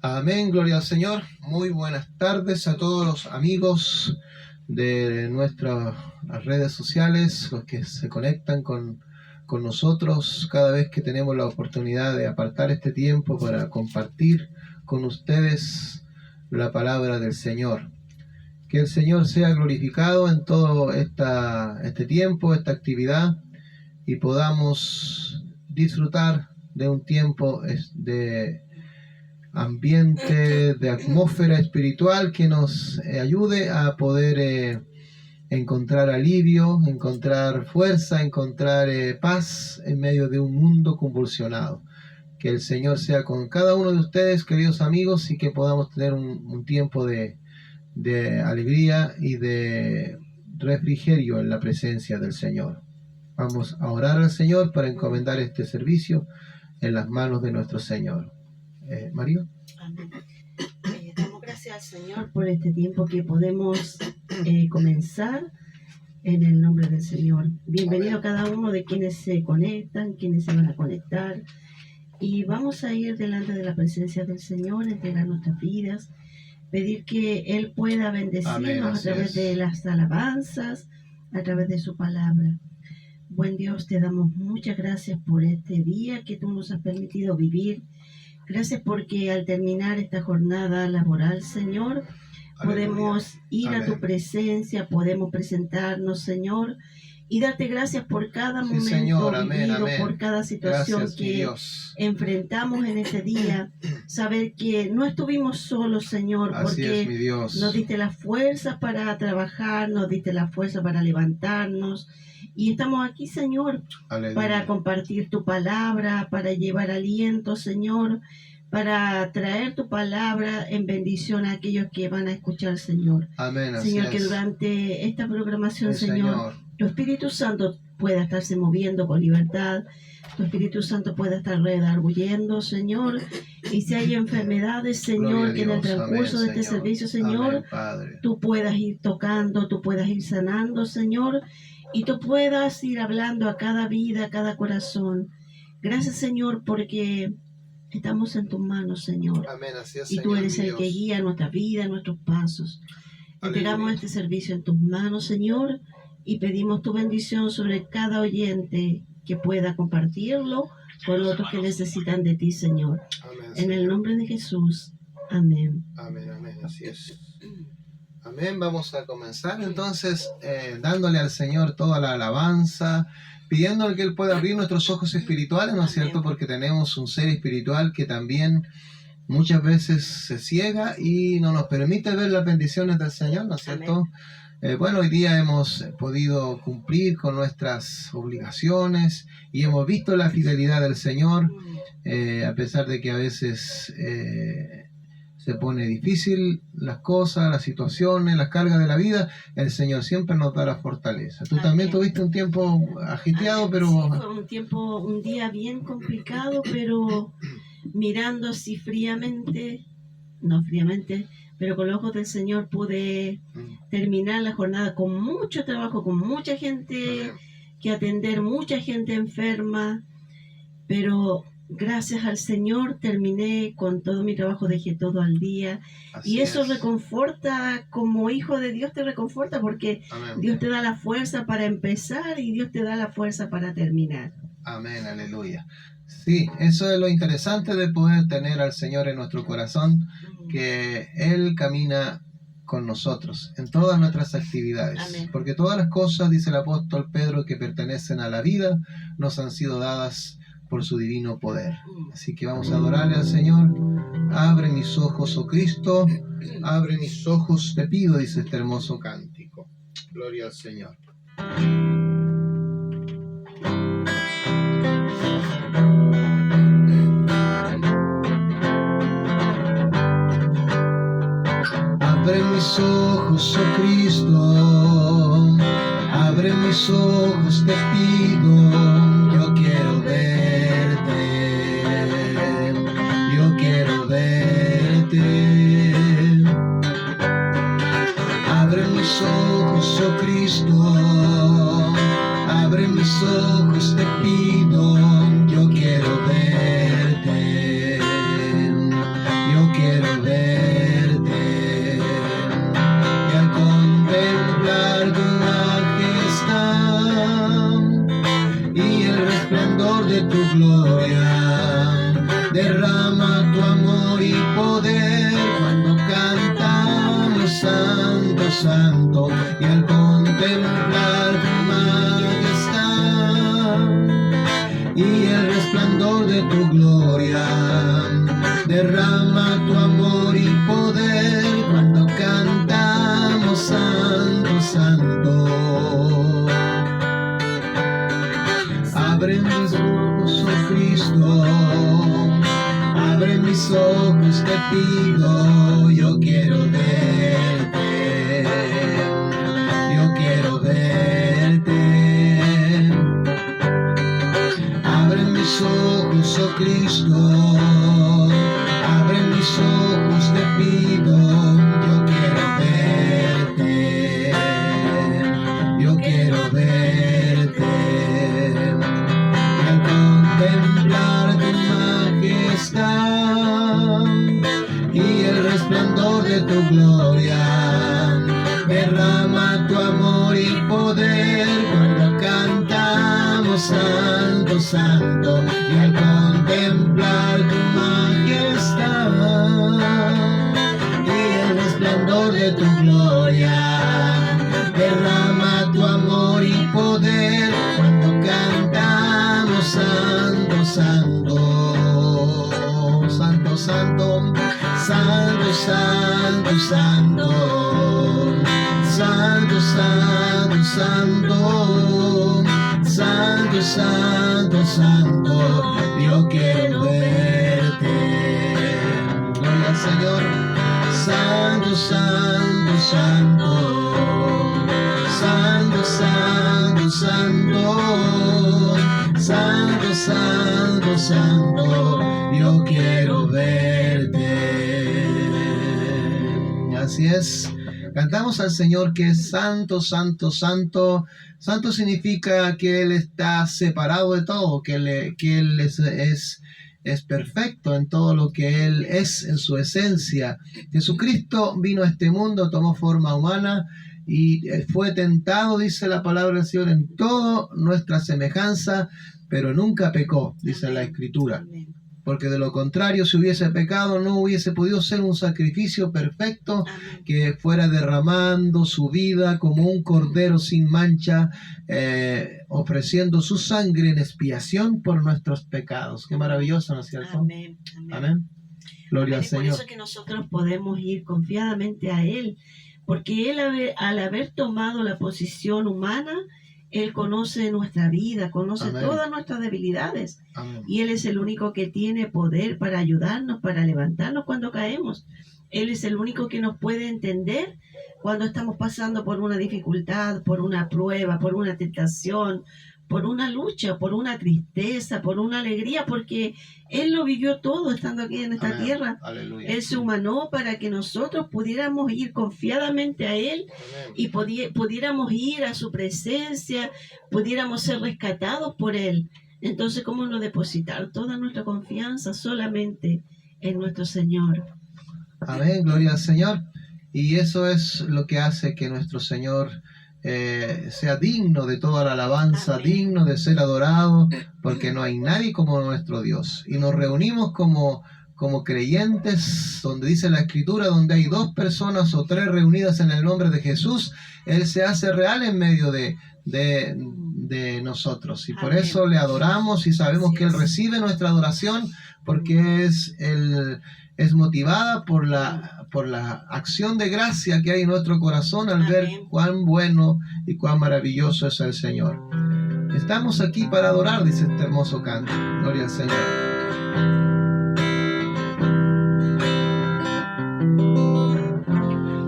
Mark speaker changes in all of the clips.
Speaker 1: Amén, gloria al Señor. Muy buenas tardes a todos los amigos de nuestras redes sociales, los que se conectan con nosotros cada vez que tenemos la oportunidad de apartar este tiempo para compartir con ustedes la palabra del Señor. Que el Señor sea glorificado en todo este tiempo, esta actividad, y podamos disfrutar de un tiempo de ambiente, de atmósfera espiritual que nos ayude a poder encontrar alivio, encontrar fuerza, encontrar paz en medio de un mundo convulsionado. Que el Señor sea con cada uno de ustedes, queridos amigos, y que podamos tener un tiempo de alegría y de refrigerio en la presencia del Señor. Vamos a orar al Señor para encomendar este servicio en las manos de nuestro Señor. María.
Speaker 2: Amén. Damos gracias al Señor por este tiempo que podemos comenzar en el nombre del Señor. Bienvenido a cada uno de quienes se conectan, quienes se van a conectar. Y vamos a ir delante de la presencia del Señor, entregar nuestras vidas, pedir que Él pueda bendecirnos a través de las alabanzas, a través de su palabra. Buen Dios, te damos muchas gracias por este día que tú nos has permitido vivir. Gracias porque al terminar esta jornada laboral, Señor, podemos ir a tu presencia, podemos presentarnos, Señor, y darte gracias por cada momento
Speaker 1: Señor, amén,
Speaker 2: vivido,
Speaker 1: amén.
Speaker 2: por cada situación
Speaker 1: Gracias,
Speaker 2: que enfrentamos en este día. Saber que no estuvimos solos, Señor, porque
Speaker 1: mi Dios.
Speaker 2: Nos diste la fuerza para trabajar, nos diste la fuerza para levantarnos. Y estamos aquí, Señor,
Speaker 1: Aleluya.
Speaker 2: Para compartir tu palabra, para llevar aliento, Señor, para traer tu palabra en bendición a aquellos que van a escuchar, Señor.
Speaker 1: Amén.
Speaker 2: Señor, que durante esta programación, Señor, tu Espíritu Santo pueda estarse moviendo con libertad, tu Espíritu Santo pueda estar redarguyendo, Señor, y si hay enfermedades, Señor, que en el transcurso de este servicio, Señor, tú puedas ir tocando, tú puedas ir sanando, Señor, y tú puedas ir hablando a cada vida, a cada corazón. Gracias, Señor, porque estamos en tus manos, Señor.
Speaker 1: Amén, así es,
Speaker 2: y tú
Speaker 1: Señor,
Speaker 2: eres el
Speaker 1: Dios,
Speaker 2: que guía nuestra vida, nuestros pasos. Entregamos este servicio en tus manos, Señor, y pedimos tu bendición sobre cada oyente que pueda compartirlo con otros que necesitan de ti, Señor.
Speaker 1: Amén,
Speaker 2: en el nombre de Jesús. Amén.
Speaker 1: Amén, amén, así es. Amén, vamos a comenzar entonces dándole al Señor toda la alabanza, pidiéndole que Él pueda abrir nuestros ojos espirituales, ¿no es cierto? Porque tenemos un ser espiritual que también muchas veces se ciega y no nos permite ver las bendiciones del Señor, ¿no es cierto? Bueno, hoy día hemos podido cumplir con nuestras obligaciones y hemos visto la fidelidad del Señor, a pesar de que a veces se pone difícil las cosas, las situaciones, las cargas de la vida, el Señor siempre nos da la fortaleza. Tú también tuviste un tiempo agiteado, pero...
Speaker 2: Sí, fue un día bien complicado, pero mirando así pero con los ojos del Señor pude terminar la jornada con mucho trabajo, con mucha gente que atender, mucha gente enferma, pero gracias al Señor terminé con todo mi trabajo, dejé todo al día. Así y eso reconforta, como hijo de Dios te reconforta, porque Dios te da la fuerza para empezar y Dios te da la fuerza para terminar.
Speaker 1: Amén, aleluya. Sí, eso es lo interesante de poder tener al Señor en nuestro corazón, que Él camina con nosotros en todas nuestras actividades.
Speaker 2: Amén.
Speaker 1: Porque todas las cosas, dice el apóstol Pedro, que pertenecen a la vida, nos han sido dadas por su divino poder. Así que vamos a adorarle al Señor. Abre mis ojos, oh Cristo, abre mis ojos, te pido, dice este hermoso cántico. Gloria al Señor. Abre mis ojos, oh Cristo, abre mis ojos, te pido, yo quiero verte, yo quiero verte. Abre mis ojos, oh Cristo, abre mis ojos, te pido, yo quiero verte, yo quiero santo, y al contemplar tu majestad y el resplandor de tu gloria, derrama tu amor y poder cuando cantamos santo, santo. Abre mis ojos, oh Cristo, abre mis ojos, te pido, yo quiero verte, yo quiero verte. Abre mis ojos, oh Cristo, abre mis ojos, te pido, yo quiero verte, yo quiero verte. Y al contemplar tu majestad y el resplandor de tu gloria, derrama tu amor y poder cuando cantamos santo, santo. Y al contemplar tu majestad y el resplandor de tu gloria, derrama tu amor y poder cuando cantamos santo, santo, santo, santo, santo, santo, santo, santo, santo, santo, santo, santo, santo, yo quiero verte. Gloria al Señor. Santo, santo, santo, santo, santo, santo, santo, santo, santo, yo quiero verte. Así es. Cantamos al Señor que es santo, santo, santo. Santo significa que Él está separado de todo, que Él es perfecto en todo lo que Él es en su esencia. Jesucristo vino a este mundo, tomó forma humana y fue tentado, dice la palabra del Señor, en toda nuestra semejanza, pero nunca pecó, dice la Escritura.
Speaker 2: Amén.
Speaker 1: Porque de lo contrario, si hubiese pecado, no hubiese podido ser un sacrificio perfecto.
Speaker 2: Amén.
Speaker 1: Que fuera derramando su vida como un cordero sin mancha, ofreciendo su sangre en expiación por nuestros pecados. Qué maravilloso, ¿no es cierto?
Speaker 2: Amén. Amén.
Speaker 1: Amén. Gloria al
Speaker 2: Amén. Y por
Speaker 1: Señor.
Speaker 2: eso es que nosotros podemos ir confiadamente a Él, porque Él al haber tomado la posición humana, Él conoce nuestra vida, conoce
Speaker 1: Amén.
Speaker 2: todas nuestras debilidades.
Speaker 1: Amén.
Speaker 2: Y Él es el único que tiene poder para ayudarnos, para levantarnos cuando caemos. Él es el único que nos puede entender cuando estamos pasando por una dificultad, por una prueba, por una tentación, por una lucha, por una tristeza, por una alegría, porque Él lo vivió todo estando aquí en esta
Speaker 1: Amén.
Speaker 2: tierra.
Speaker 1: Aleluya.
Speaker 2: Él se humanó para que nosotros pudiéramos ir confiadamente a Él
Speaker 1: Amén.
Speaker 2: y pudiéramos ir a su presencia, pudiéramos ser rescatados por Él. Entonces, ¿cómo no depositar toda nuestra confianza solamente en nuestro Señor?
Speaker 1: Amén, gloria al Señor. Y eso es lo que hace que nuestro Señor sea digno de toda la alabanza,
Speaker 2: Amén.
Speaker 1: digno de ser adorado, porque no hay nadie como nuestro Dios. Y nos reunimos como creyentes, donde dice la Escritura, donde hay 2 personas o 3 reunidas en el nombre de Jesús, Él se hace real en medio de nosotros. Y por
Speaker 2: Amén.
Speaker 1: eso le adoramos y sabemos
Speaker 2: Así
Speaker 1: que Él
Speaker 2: es.
Speaker 1: recibe nuestra adoración, porque es motivada por la acción de gracia que hay en nuestro corazón al ver
Speaker 2: Amén.
Speaker 1: cuán bueno y cuán maravilloso es el Señor. Estamos aquí para adorar, dice este hermoso canto. Gloria al Señor.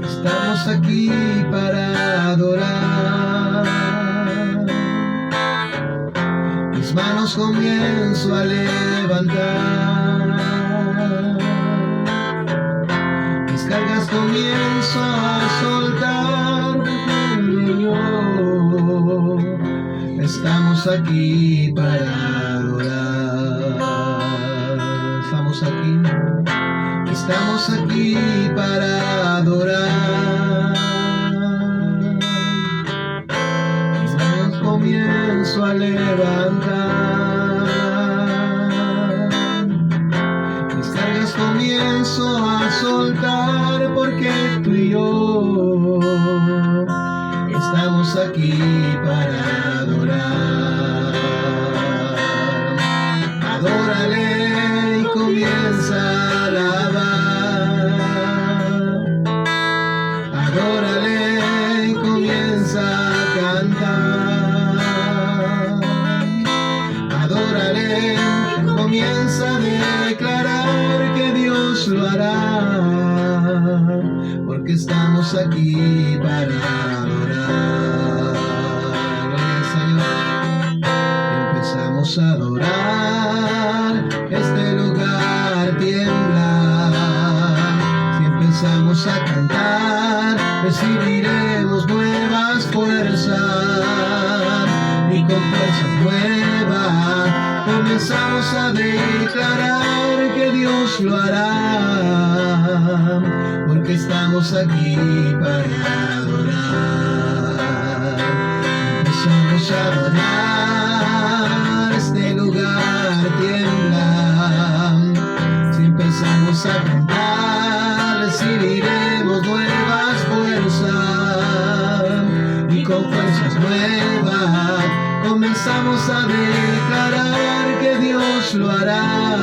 Speaker 1: Estamos aquí para adorar. Mis manos comienzo a levantar. Mis cargas comienzo a soltar. Señor, estamos aquí para adorar. Estamos aquí. Estamos aquí para adorar. Mis manos comienzo a levantar. Mis cargas comienzo a soltar, porque tú y yo aquí para adorar. Adórale y comienza a alabar. Adórale y comienza a cantar. Adórale y comienza a declarar que Dios lo hará. Porque estamos aquí para adorar. Gloria al Señor. Empezamos a adorar, este lugar tiembla. Si empezamos a cantar, recibiremos nuevas fuerzas. Y con fuerzas nuevas comenzamos a declarar que Dios lo hará. Porque estamos aquí para adorar. Empezamos a adorar, este lugar tiembla. Si empezamos a cantar, recibiremos nuevas fuerzas. Y con fuerzas nuevas comenzamos a declarar que Dios lo hará.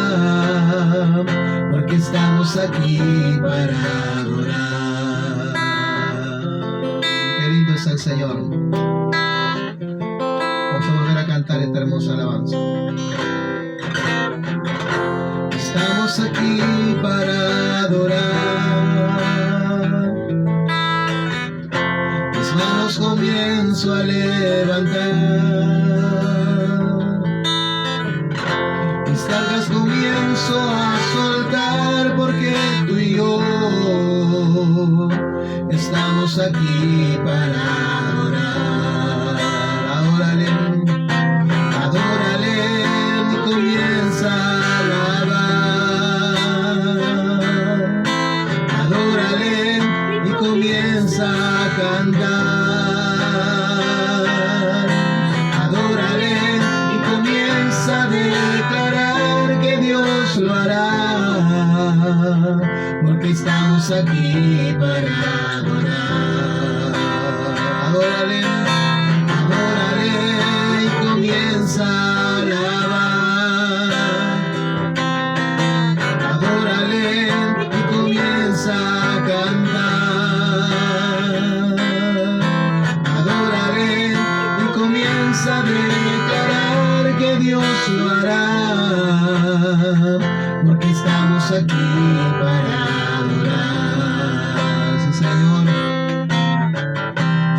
Speaker 1: Porque estamos aquí para adorar. Qué lindo es el Señor. Vamos a volver a cantar esta hermosa alabanza. Estamos aquí para adorar. Mis manos comienzo a levantar. Mis cargas comienzo a soltar, porque tú y yo estamos aquí para adorar. Adórale, adórale y comienza a alabar. Adórale y comienza a cantar. Adórale y comienza a declarar que Dios lo hará. Porque estamos aquí para adorar. Adórale, adórale y comienza a alabar. Adórale y comienza a cantar. Adórale y comienza a declarar que Dios lo hará. Porque estamos aquí para adorar. Sí, Señor.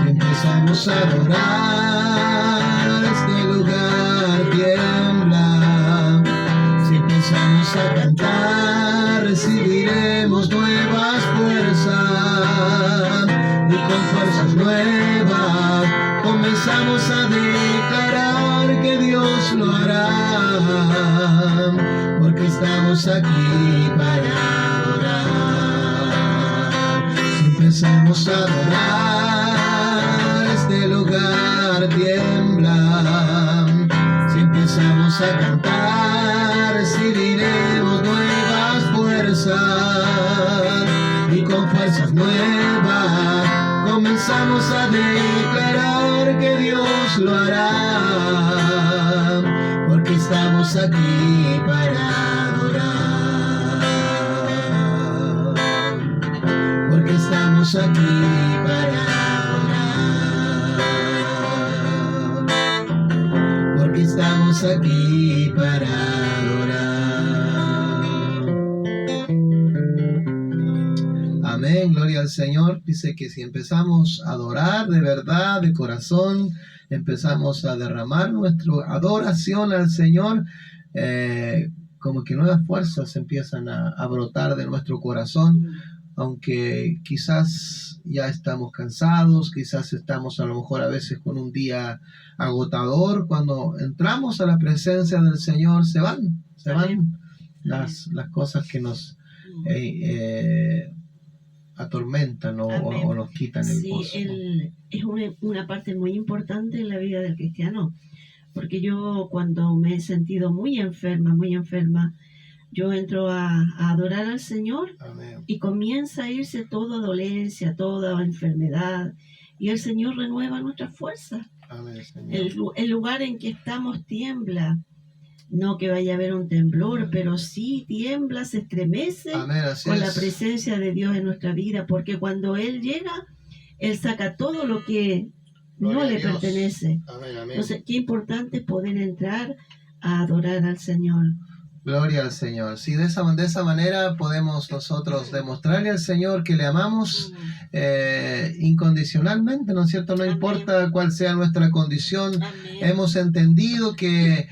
Speaker 1: Si empezamos a adorar, este lugar tiembla. Si empezamos a cantar, recibiremos nuevas fuerzas. Y con fuerzas nuevas comenzamos a declarar que Dios lo hará. Porque estamos aquí para adorar. Si empezamos a adorar, este lugar tiembla. Si empezamos a cantar, recibiremos nuevas fuerzas. Y con fuerzas nuevas comenzamos a declarar que Dios lo hará. Porque estamos aquí para adorar. Porque estamos aquí para adorar. Porque estamos aquí para adorar. Amén, gloria al Señor. Dice que si empezamos a adorar de verdad, de corazón, empezamos a derramar nuestra adoración al Señor, como que nuevas fuerzas empiezan a brotar de nuestro corazón, aunque quizás ya estamos cansados, quizás estamos a lo mejor a veces con un día agotador. Cuando entramos a la presencia del Señor se van las cosas que nos atormentan o nos quitan el gozo.
Speaker 2: Sí, es una parte muy importante en la vida del cristiano, porque yo cuando me he sentido muy enferma, yo entro a adorar al Señor.
Speaker 1: Amén.
Speaker 2: Y comienza a irse toda dolencia, toda enfermedad, y el Señor renueva nuestras fuerzas.
Speaker 1: Amén, Señor.
Speaker 2: El lugar en que estamos tiembla. No que vaya a haber un temblor, pero sí tiembla, se estremece
Speaker 1: Amén, así
Speaker 2: con
Speaker 1: es.
Speaker 2: la presencia de Dios en nuestra vida, porque cuando Él llega, Él saca todo lo que
Speaker 1: Gloria
Speaker 2: no
Speaker 1: a
Speaker 2: le
Speaker 1: Dios.
Speaker 2: pertenece.
Speaker 1: Amén, amén.
Speaker 2: Entonces, qué importante es poder entrar a adorar al Señor.
Speaker 1: Gloria al Señor. Sí, de esa manera podemos nosotros demostrarle al Señor que le amamos incondicionalmente, ¿no es cierto? No
Speaker 2: Amén.
Speaker 1: importa cuál sea nuestra condición.
Speaker 2: Amén.
Speaker 1: Hemos entendido que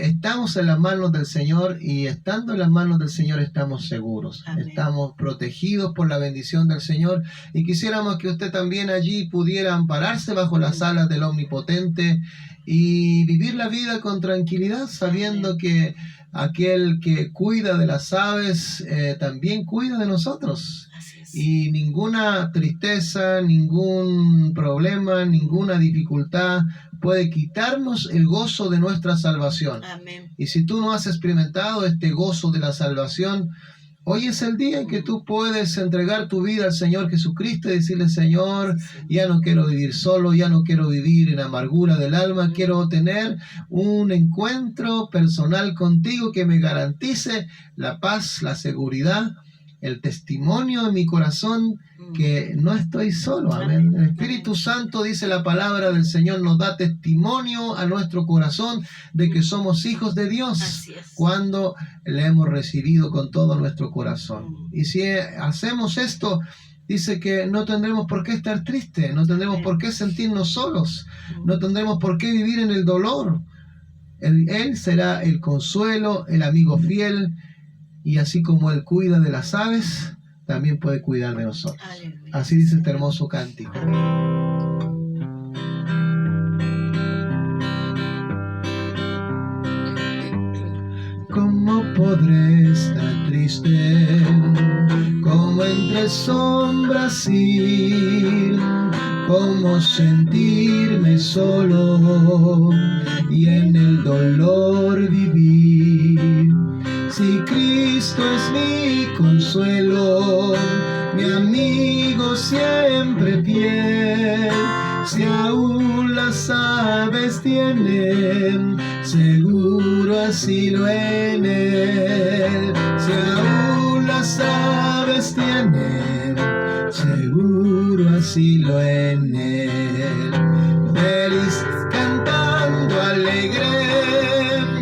Speaker 1: estamos en las manos del Señor, y estando en las manos del Señor estamos seguros.
Speaker 2: Amén.
Speaker 1: Estamos protegidos por la bendición del Señor, y quisiéramos que usted también allí pudiera ampararse bajo las alas del Omnipotente y vivir la vida con tranquilidad, sabiendo que aquel que cuida de las aves también cuida de nosotros.
Speaker 2: Así es.
Speaker 1: Y ninguna tristeza, ningún problema, ninguna dificultad puede quitarnos el gozo de nuestra salvación.
Speaker 2: Amén.
Speaker 1: Y si tú no has experimentado este gozo de la salvación, hoy es el día en que tú puedes entregar tu vida al Señor Jesucristo y decirle: Señor, ya no quiero vivir solo, ya no quiero vivir en amargura del alma, quiero tener un encuentro personal contigo que me garantice la paz, la seguridad, el testimonio en mi corazón que no estoy solo. Amén. El Espíritu Santo, dice la palabra del Señor, nos da testimonio a nuestro corazón de que somos hijos de Dios.
Speaker 2: Así es.
Speaker 1: Cuando le hemos recibido con todo nuestro corazón. Y si hacemos esto, dice que no tendremos por qué estar tristes, no tendremos por qué sentirnos solos, no tendremos por qué vivir en el dolor. Él será el consuelo, el amigo fiel, y así como Él cuida de las aves, también puede cuidar de nosotros.
Speaker 2: Aleluya.
Speaker 1: Así dice este hermoso cántico. ¿Cómo podré estar triste? ¿Cómo entre sombras ir? ¿Cómo sentirme solo y en el dolor vivir? Si Cristo es mi consuelo, mi amigo siempre fiel, si aún las aves tienen seguro asilo en Él, si aún las aves tienen seguro asilo en Él, feliz cantando alegre,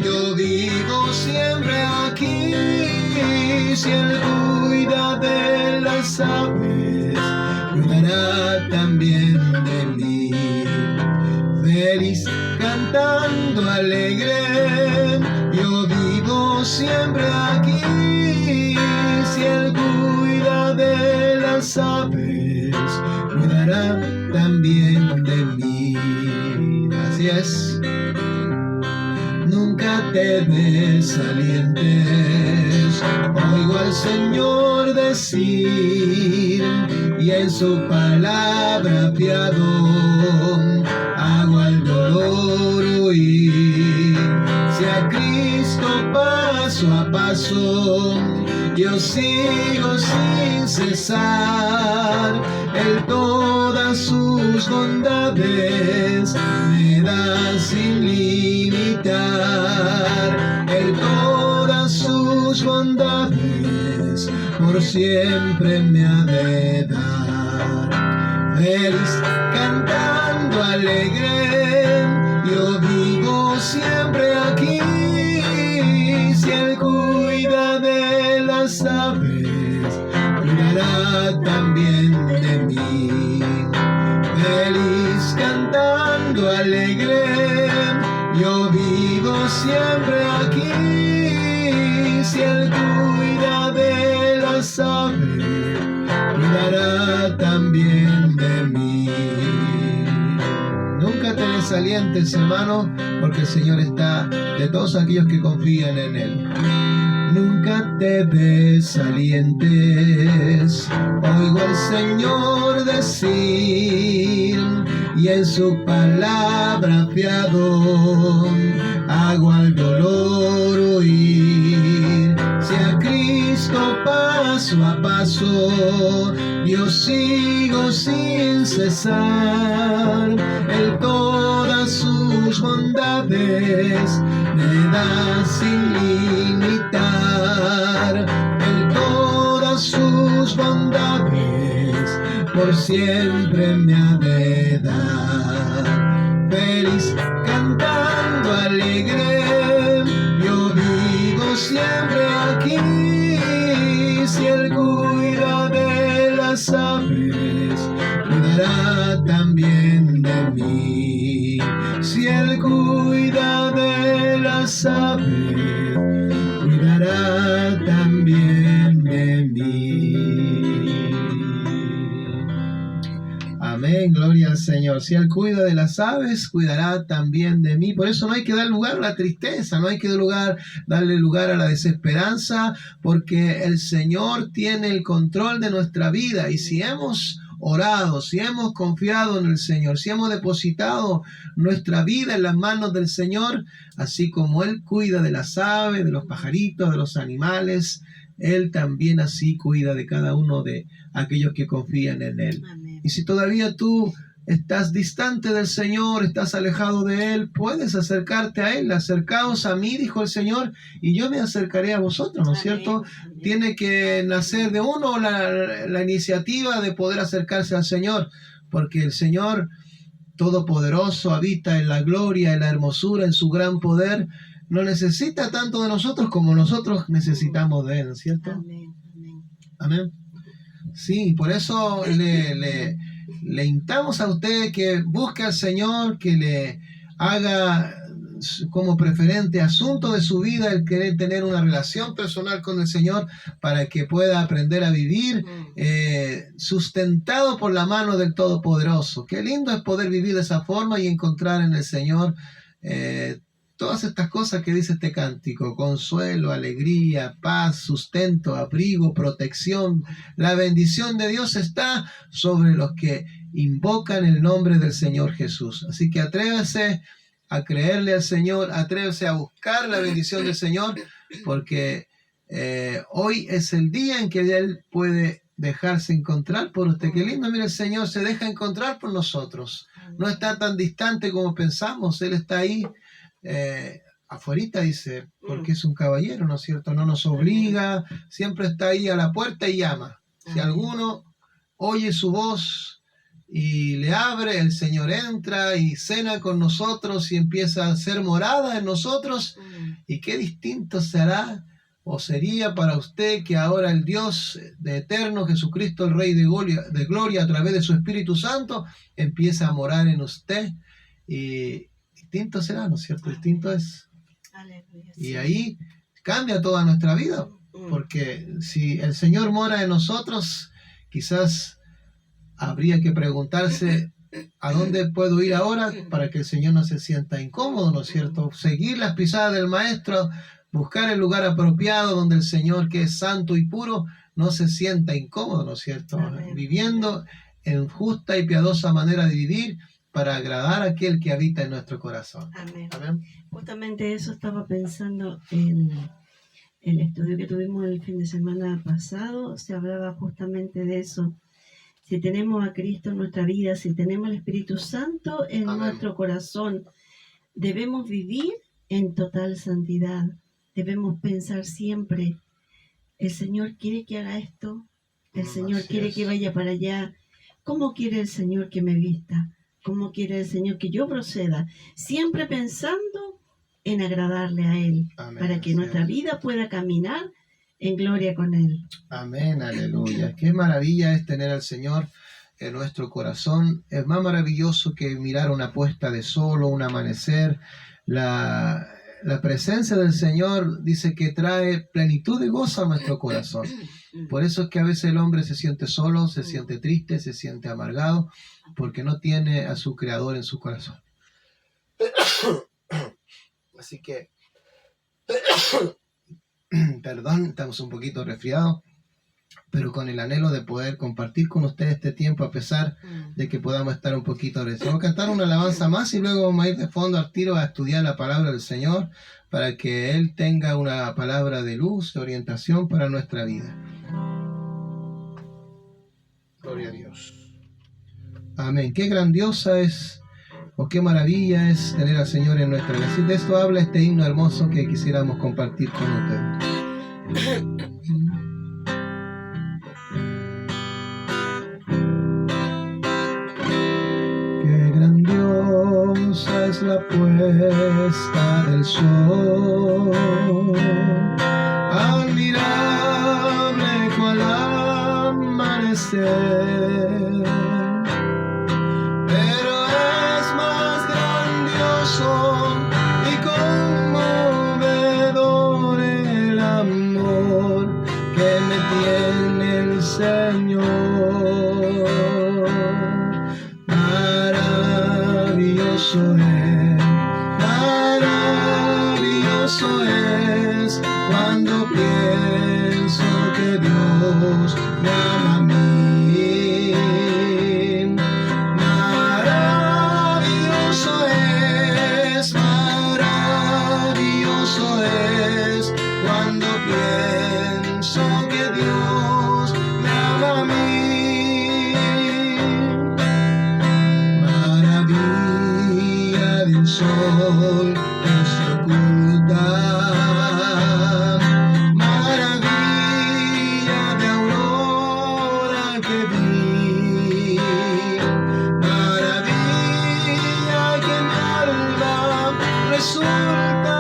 Speaker 1: yo vivo siempre aquí, si Él cuida de las aves, cuidará también de mí. Feliz cantando alegre, yo vivo siempre aquí, si Él cuida de las aves, cuidará también de mí. Así es. Nunca te desalientes, oigo al Señor decir, y en su palabra fiado hago al dolor huir. Si a Cristo paso a paso yo sigo sin cesar, Él todas sus bondades me da sin limitar, Él todas sus bondades por siempre me ha de dar. Feliz cantando alegre, yo vivo siempre aquí, si Él cuida de las aves, cuidará también de mí. Feliz cantando alegre, yo vivo siempre aquí, si Él cuida de las aves, cuidará también de mí. Nunca te desalientes, hermano, porque el Señor está de todos aquellos que confían en Él. Nunca te desalientes, oigo al Señor decir, y en su palabra fiado hago al dolor huir. Si a Cristo pasa paso a paso, yo sigo sin cesar. Él todas sus bondades me da sin limitar. Él todas sus bondades por siempre me ha de dar. Feliz cantando alegre, yo vivo siempre aquí. Si Él cuida de las aves, cuidará también de mí. Si Él cuida de las aves, cuidará también de mí. Amén, gloria al Señor. Si Él cuida de las aves, cuidará también de mí. Por eso no hay que dar lugar a la tristeza, no hay que darle lugar a la desesperanza, porque el Señor tiene el control de nuestra vida. Y si hemos orado, si hemos confiado en el Señor, si hemos depositado nuestra vida en las manos del Señor, así como Él cuida de las aves, de los pajaritos, de los animales, Él también así cuida de cada uno de aquellos que confían en Él.
Speaker 2: Amén.
Speaker 1: Y si todavía tú estás distante del Señor, estás alejado de Él, puedes acercarte a Él. Acercaos a mí, dijo el Señor, y yo me acercaré a vosotros, ¿no es cierto?
Speaker 2: Amén.
Speaker 1: Tiene que nacer de uno la iniciativa de poder acercarse al Señor, porque el Señor Todopoderoso habita en la gloria, en la hermosura, en su gran poder. No necesita tanto de nosotros como nosotros necesitamos de Él, ¿no es cierto?
Speaker 2: Amén. Amén.
Speaker 1: Amén. Sí, por eso le instamos a usted que busque al Señor, que le haga como preferente asunto de su vida el querer tener una relación personal con el Señor para que pueda aprender a vivir sustentado por la mano del Todopoderoso. Qué lindo es poder vivir de esa forma y encontrar en el Señor todas estas cosas que dice este cántico: consuelo, alegría, paz, sustento, abrigo, protección. La bendición de Dios está sobre los que invocan el nombre del Señor Jesús. Así que atrévese a creerle al Señor, atrévese a buscar la bendición del Señor, porque hoy es el día en que Él puede dejarse encontrar por usted. Qué lindo, mire, el Señor se deja encontrar por nosotros. No está tan distante como pensamos, Él está ahí. Afuerita, dice, porque es un caballero, ¿no es cierto? No nos obliga, siempre está ahí a la puerta y llama. Si alguno oye su voz y le abre, el Señor entra y cena con nosotros y empieza a ser morada en nosotros. Y qué distinto será o sería para usted que ahora el Dios de eterno, Jesucristo, el Rey de gloria, a través de su Espíritu Santo, empieza a morar en usted. Y distinto será, ¿no es cierto? Distinto es.
Speaker 2: Aleluya,
Speaker 1: Y
Speaker 2: sí.
Speaker 1: ahí cambia toda nuestra vida, porque si el Señor mora en nosotros, quizás habría que preguntarse ¿a dónde puedo ir ahora para que el Señor no se sienta incómodo, ¿no es cierto? Seguir las pisadas del Maestro, buscar el lugar apropiado donde el Señor, que es santo y puro, no se sienta incómodo, ¿no es cierto?
Speaker 2: Amén.
Speaker 1: Viviendo en justa y piadosa manera de vivir, para agradar a aquel que habita en nuestro corazón.
Speaker 2: Amén.
Speaker 1: Amén.
Speaker 2: Justamente eso estaba pensando en el estudio que tuvimos el fin de semana pasado. Se hablaba justamente de eso. Si tenemos a Cristo en nuestra vida, si tenemos el Espíritu Santo en
Speaker 1: Amén.
Speaker 2: nuestro corazón, debemos vivir en total santidad. Debemos pensar siempre, el Señor quiere que haga esto, el Señor
Speaker 1: Así
Speaker 2: quiere
Speaker 1: es.
Speaker 2: que vaya para allá. ¿Cómo quiere el Señor que me vista? ¿Cómo quiere el Señor que yo proceda? Siempre pensando en agradarle a Él,
Speaker 1: Amén,
Speaker 2: para que
Speaker 1: así
Speaker 2: nuestra
Speaker 1: es.
Speaker 2: vida pueda caminar en gloria con Él.
Speaker 1: Amén, aleluya. Qué maravilla es tener al Señor en nuestro corazón. Es más maravilloso que mirar una puesta de sol o un amanecer. La presencia del Señor dice que trae plenitud de gozo a nuestro corazón. Por eso es que a veces el hombre se siente solo, se siente triste, se siente amargado, porque no tiene a su Creador en su corazón. Así que, perdón, estamos un poquito resfriados, pero con el anhelo de poder compartir con ustedes este tiempo, a pesar de que podamos estar un poquito resfriados. Vamos a cantar una alabanza más y luego vamos a ir de fondo al tiro a estudiar la palabra del Señor, para que Él tenga una palabra de luz, de orientación para nuestra vida. Gloria a Dios. Amén. Qué grandiosa es, o qué maravilla es tener al Señor en nuestra vida. De esto habla este himno hermoso que quisiéramos compartir con ustedes. Qué grandiosa es la puesta del sol, admirable cual amanecer. Maravilloso es cuando pienso que Dios me ama a mí. Maravilloso es cuando pienso que Dios me ama a mí. Sol en su ocultad, maravilla de aurora que vi, maravilla que mi alma resulta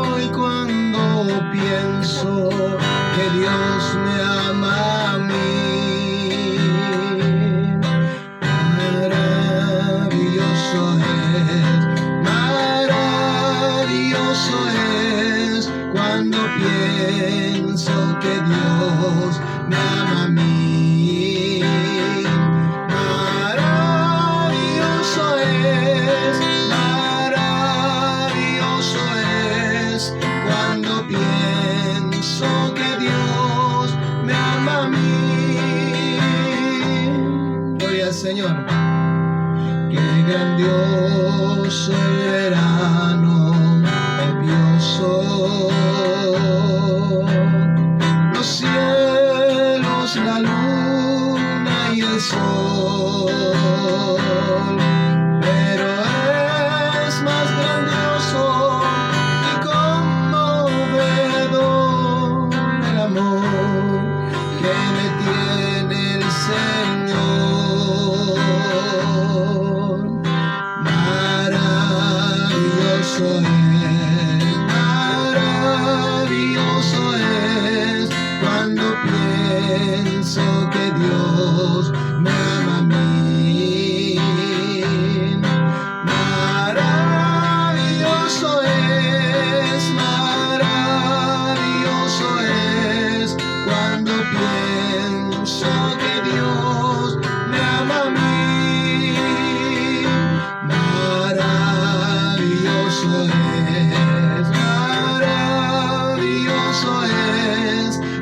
Speaker 1: hoy cuando pienso que Dios me ama a mí. Cuando pienso que Dios me ama a mí. Maravilloso es cuando pienso que Dios me ama a mí. Gloria al Señor. Qué grandioso el verano lluvioso. Los cielos, la luna y el sol, pero es más grandioso y conmovedor el amor que me tiene el Señor. Maravilloso es cuando pienso que Dios me ama a mí. Maravilloso es cuando pienso que Dios me ama a mí. Maravilloso es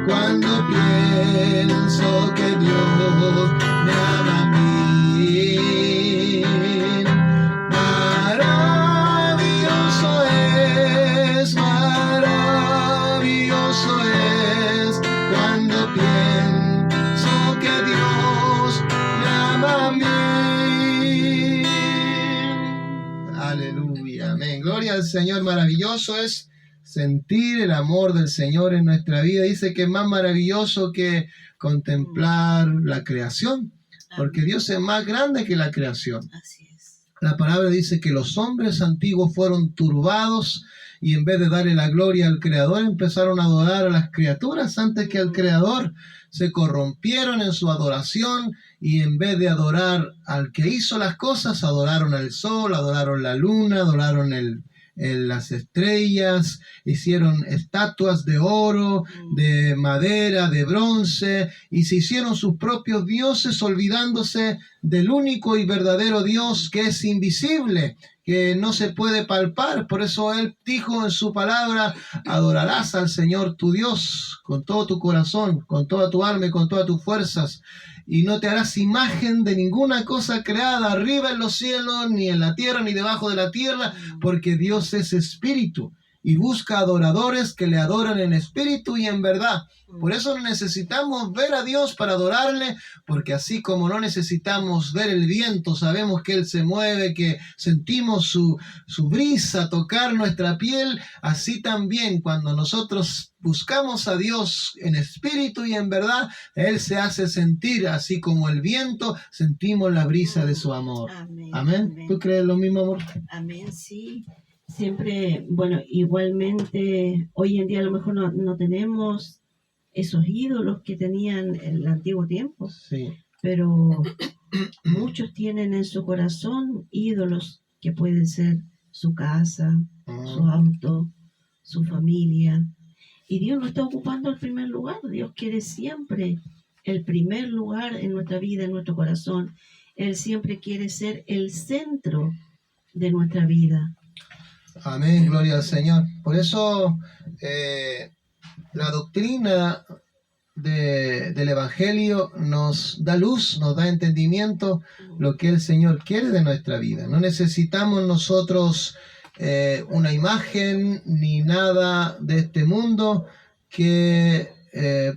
Speaker 1: cuando pienso que Dios me ama a mí. Maravilloso es cuando pienso que Dios me ama a mí. Aleluya, amén. Gloria al Señor. Maravilloso es sentir el amor del Señor en nuestra vida. Dice que es más maravilloso que contemplar la creación, porque Dios es más grande que la creación.
Speaker 2: Así es.
Speaker 1: La palabra dice que los hombres antiguos fueron turbados y en vez de darle la gloria al Creador, empezaron a adorar a las criaturas antes que al Creador. Se corrompieron en su adoración y en vez de adorar al que hizo las cosas, adoraron al sol, adoraron la luna, adoraron las estrellas, hicieron estatuas de oro, de madera, de bronce, y se hicieron sus propios dioses, olvidándose del único y verdadero Dios que es invisible, que no se puede palpar. Por eso Él dijo en su palabra: adorarás al Señor tu Dios con todo tu corazón, con toda tu alma y con todas tus fuerzas, y no te harás imagen de ninguna cosa creada arriba en los cielos, ni en la tierra, ni debajo de la tierra, porque Dios es espíritu. y busca adoradores que le adoran en espíritu y en verdad. Por eso no necesitamos ver a Dios para adorarle, porque así como no necesitamos ver el viento, sabemos que Él se mueve, que sentimos su brisa tocar nuestra piel, así también cuando nosotros buscamos a Dios en espíritu y en verdad, Él se hace sentir, así como el viento, sentimos la brisa de su amor.
Speaker 2: Amén.
Speaker 1: Amén.
Speaker 2: Amén.
Speaker 1: ¿Tú crees lo mismo, amor?
Speaker 2: Amén, sí. Siempre, bueno, igualmente, hoy en día a lo mejor no tenemos esos ídolos que tenían en el antiguo tiempo,
Speaker 1: Sí.
Speaker 2: pero muchos tienen en su corazón ídolos que pueden ser su casa, su auto, su familia. Y Dios no está ocupando el primer lugar. Dios quiere siempre el primer lugar en nuestra vida, en nuestro corazón. Él siempre quiere ser el centro de nuestra vida.
Speaker 1: Amén, gloria al Señor. Por eso la doctrina del Evangelio nos da luz, nos da entendimiento, lo que el Señor quiere de nuestra vida. No necesitamos nosotros una imagen ni nada de este mundo que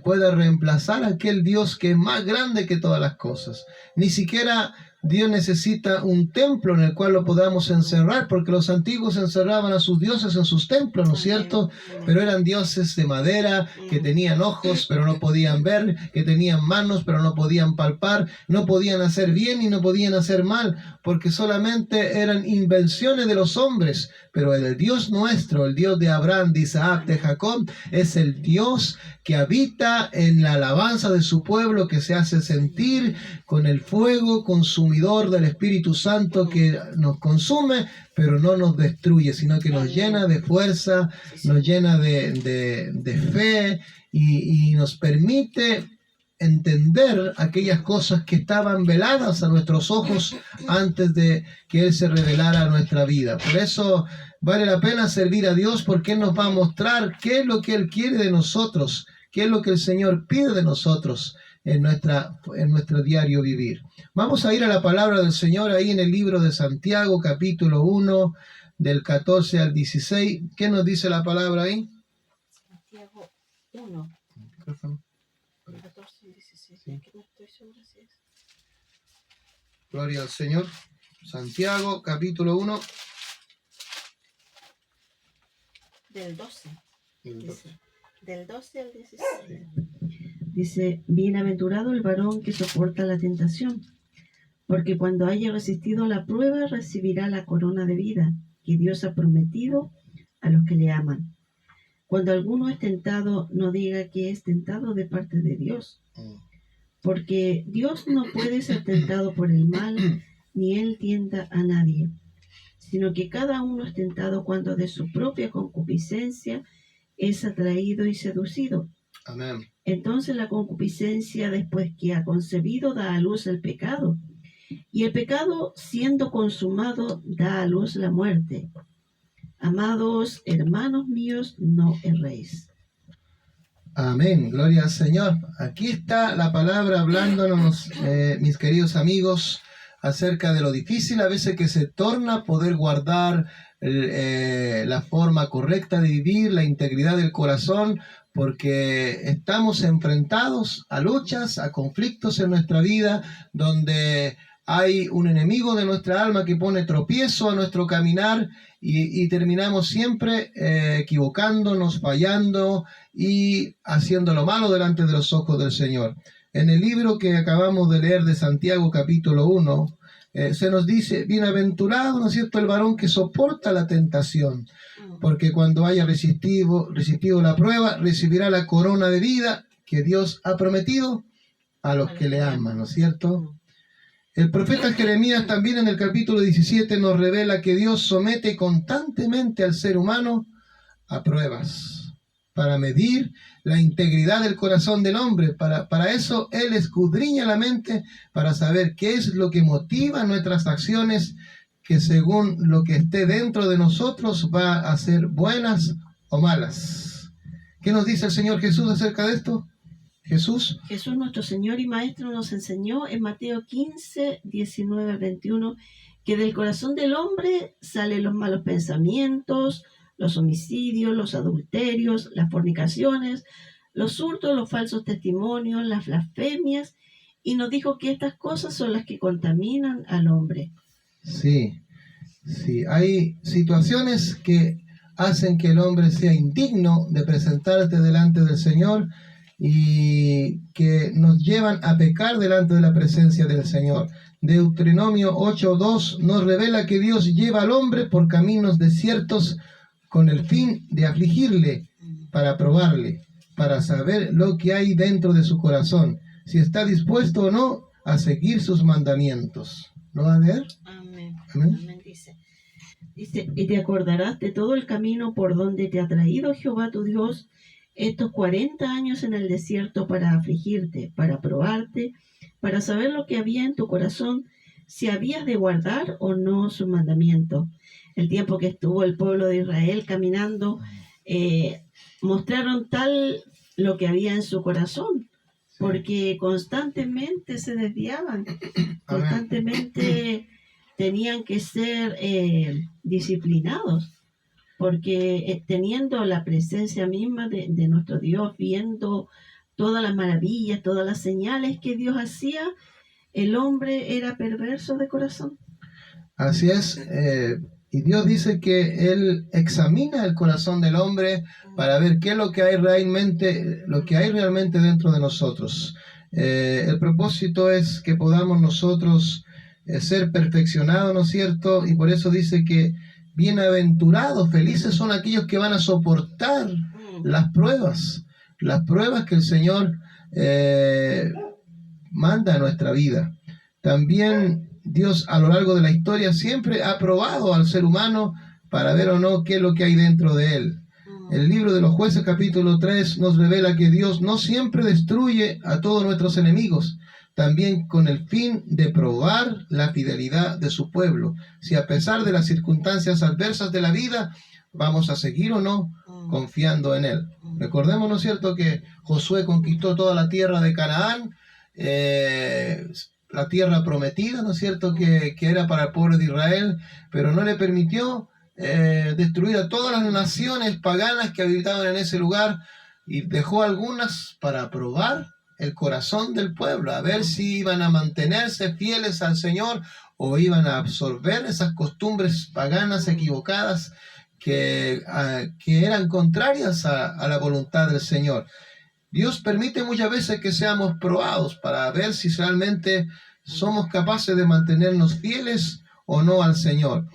Speaker 1: pueda reemplazar a aquel Dios que es más grande que todas las cosas. Ni siquiera Dios necesita un templo en el cual lo podamos encerrar, porque los antiguos encerraban a sus dioses en sus templos, ¿no es cierto? Pero eran dioses de madera, que tenían ojos, pero no podían ver, que tenían manos, pero no podían palpar, no podían hacer bien y no podían hacer mal, porque solamente eran invenciones de los hombres. Pero el Dios nuestro, el Dios de Abraham, de Isaac, de Jacob, es el Dios que habita en la alabanza de su pueblo, que se hace sentir con el fuego consumidor del Espíritu Santo que nos consume, pero no nos destruye, sino que nos llena de fuerza, nos llena de fe y nos permite entender aquellas cosas que estaban veladas a nuestros ojos antes de que Él se revelara a nuestra vida. Por eso vale la pena servir a Dios, porque Él nos va a mostrar qué es lo que Él quiere de nosotros, qué es lo que el Señor pide de nosotros en nuestro diario vivir. Vamos a ir a la palabra del Señor ahí en el libro de Santiago, capítulo 1, del 14 al 16. ¿Qué nos dice la palabra ahí?
Speaker 2: Santiago 1, 14 y 16.
Speaker 1: Sí.
Speaker 2: Que no estoy segura si es.
Speaker 1: Gloria al Señor. Santiago, capítulo 1.
Speaker 2: Del 12. Dice, del 12 al 16.
Speaker 1: Sí.
Speaker 2: Dice, bienaventurado el varón que soporta la tentación, porque cuando haya resistido la prueba recibirá la corona de vida que Dios ha prometido a los que le aman. Cuando alguno es tentado, no diga que es tentado de parte de Dios, porque Dios no puede ser tentado por el mal, ni Él tienta a nadie, sino que cada uno es tentado cuando de su propia concupiscencia es atraído y seducido.
Speaker 1: Amén.
Speaker 2: Entonces la concupiscencia, después que ha concebido, da a luz el pecado, y el pecado, siendo consumado, da a luz la muerte. Amados hermanos míos, no erréis.
Speaker 1: Amén, gloria al Señor. Aquí está la palabra hablándonos, mis queridos amigos, acerca de lo difícil a veces que se torna poder guardar la forma correcta de vivir, la integridad del corazón, porque estamos enfrentados a luchas, a conflictos en nuestra vida, donde hay un enemigo de nuestra alma que pone tropiezo a nuestro caminar y terminamos siempre equivocándonos, fallando y haciendo lo malo delante de los ojos del Señor. En el libro que acabamos de leer de Santiago capítulo 1, se nos dice, bienaventurado, ¿no es cierto?, el varón que soporta la tentación, porque cuando haya resistido la prueba, recibirá la corona de vida que Dios ha prometido a los que le aman, ¿no es cierto? El profeta Jeremías también en el capítulo 17 nos revela que Dios somete constantemente al ser humano a pruebas para medir la integridad del corazón del hombre. Para eso Él escudriña la mente para saber qué es lo que motiva nuestras acciones, que según lo que esté dentro de nosotros va a ser buenas o malas. ¿Qué nos dice el Señor Jesús acerca de esto? Jesús
Speaker 2: nuestro Señor y Maestro nos enseñó en Mateo 15, 19 al 21, que del corazón del hombre salen los malos pensamientos, los homicidios, los adulterios, las fornicaciones, los hurtos, los falsos testimonios, las blasfemias, y nos dijo que estas cosas son las que contaminan al hombre.
Speaker 1: Sí, sí, hay situaciones que hacen que el hombre sea indigno de presentarte delante del Señor y que nos llevan a pecar delante de la presencia del Señor. Deuteronomio 8:2 nos revela que Dios lleva al hombre por caminos desiertos con el fin de afligirle, para probarle, para saber lo que hay dentro de su corazón, si está dispuesto o no a seguir sus mandamientos. ¿No va a ver?
Speaker 2: Amén.
Speaker 1: Amén.
Speaker 2: Amén. Dice, y te acordarás de todo el camino por donde te ha traído Jehová tu Dios estos 40 años en el desierto para afligirte, para probarte, para saber lo que había en tu corazón, si habías de guardar o no su mandamiento. El tiempo que estuvo el pueblo de Israel caminando, mostraron tal lo que había en su corazón, porque constantemente se desviaban, constantemente tenían que ser disciplinados, porque teniendo la presencia misma de nuestro Dios, viendo todas las maravillas, todas las señales que Dios hacía, el hombre era perverso de corazón.
Speaker 1: Así es, y Dios dice que Él examina el corazón del hombre para ver qué es lo que hay realmente dentro de nosotros. El propósito es que podamos nosotros ser perfeccionados, ¿no es cierto? Y por eso dice que bienaventurados, felices son aquellos que van a soportar las pruebas que el Señor manda a nuestra vida. También Dios a lo largo de la historia siempre ha probado al ser humano para ver o no qué es lo que hay dentro de él. El libro de los Jueces capítulo 3 nos revela que Dios no siempre destruye a todos nuestros enemigos, también con el fin de probar la fidelidad de su pueblo. Si a pesar de las circunstancias adversas de la vida, vamos a seguir o no confiando en Él. Recordemos, ¿no es cierto?, que Josué conquistó toda la tierra de Canaán, la tierra prometida, ¿no es cierto?, que era para el pueblo de Israel, pero no le permitió destruir a todas las naciones paganas que habitaban en ese lugar, y dejó algunas para probar el corazón del pueblo, a ver si iban a mantenerse fieles al Señor o iban a absorber esas costumbres paganas equivocadas que eran contrarias a la voluntad del Señor. Dios permite muchas veces que seamos probados para ver si realmente somos capaces de mantenernos fieles o no al Señor.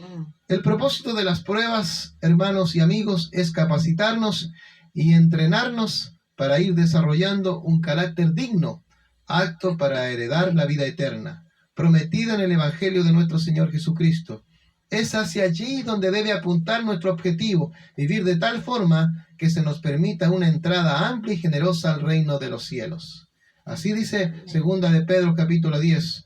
Speaker 1: El propósito de las pruebas, hermanos y amigos, es capacitarnos y entrenarnos para ir desarrollando un carácter digno, apto para heredar la vida eterna, prometida en el Evangelio de nuestro Señor Jesucristo. Es hacia allí donde debe apuntar nuestro objetivo, vivir de tal forma que se nos permita una entrada amplia y generosa al reino de los cielos. Así dice 2 de Pedro capítulo 10.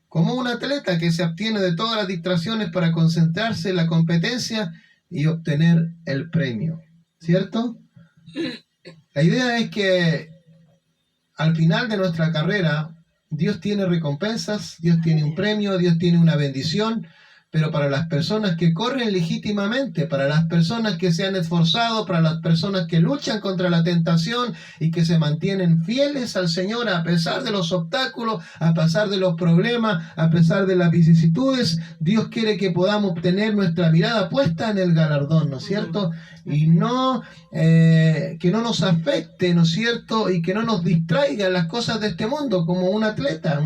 Speaker 1: Como un atleta que se abstiene de todas las distracciones para concentrarse en la competencia y obtener el premio. ¿Cierto? La idea es que al final de nuestra carrera, Dios tiene recompensas, Dios tiene un premio, Dios tiene una bendición, pero para las personas que corren legítimamente, para las personas que se han esforzado, para las personas que luchan contra la tentación y que se mantienen fieles al Señor a pesar de los obstáculos, a pesar de los problemas, a pesar de las vicisitudes, Dios quiere que podamos tener nuestra mirada puesta en el galardón, ¿no es cierto? Y no que no nos afecte, ¿no es cierto? Y que no nos distraigan las cosas de este mundo, como un atleta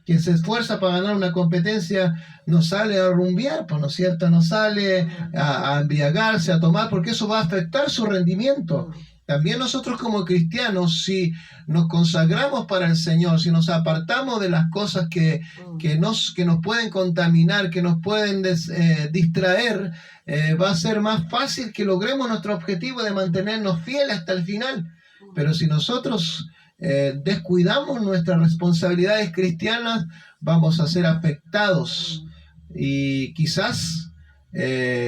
Speaker 1: que se esfuerza para ganar una competencia, no sale a rumbear, pues, ¿no es cierto? No sale a embriagarse, a tomar, porque eso va a afectar su rendimiento. También nosotros como cristianos, si nos consagramos para el Señor, si nos apartamos de las cosas que nos pueden contaminar, que nos pueden distraer, va a ser más fácil que logremos nuestro objetivo de mantenernos fieles hasta el final. Pero si nosotros descuidamos nuestras responsabilidades cristianas, vamos a ser afectados y quizás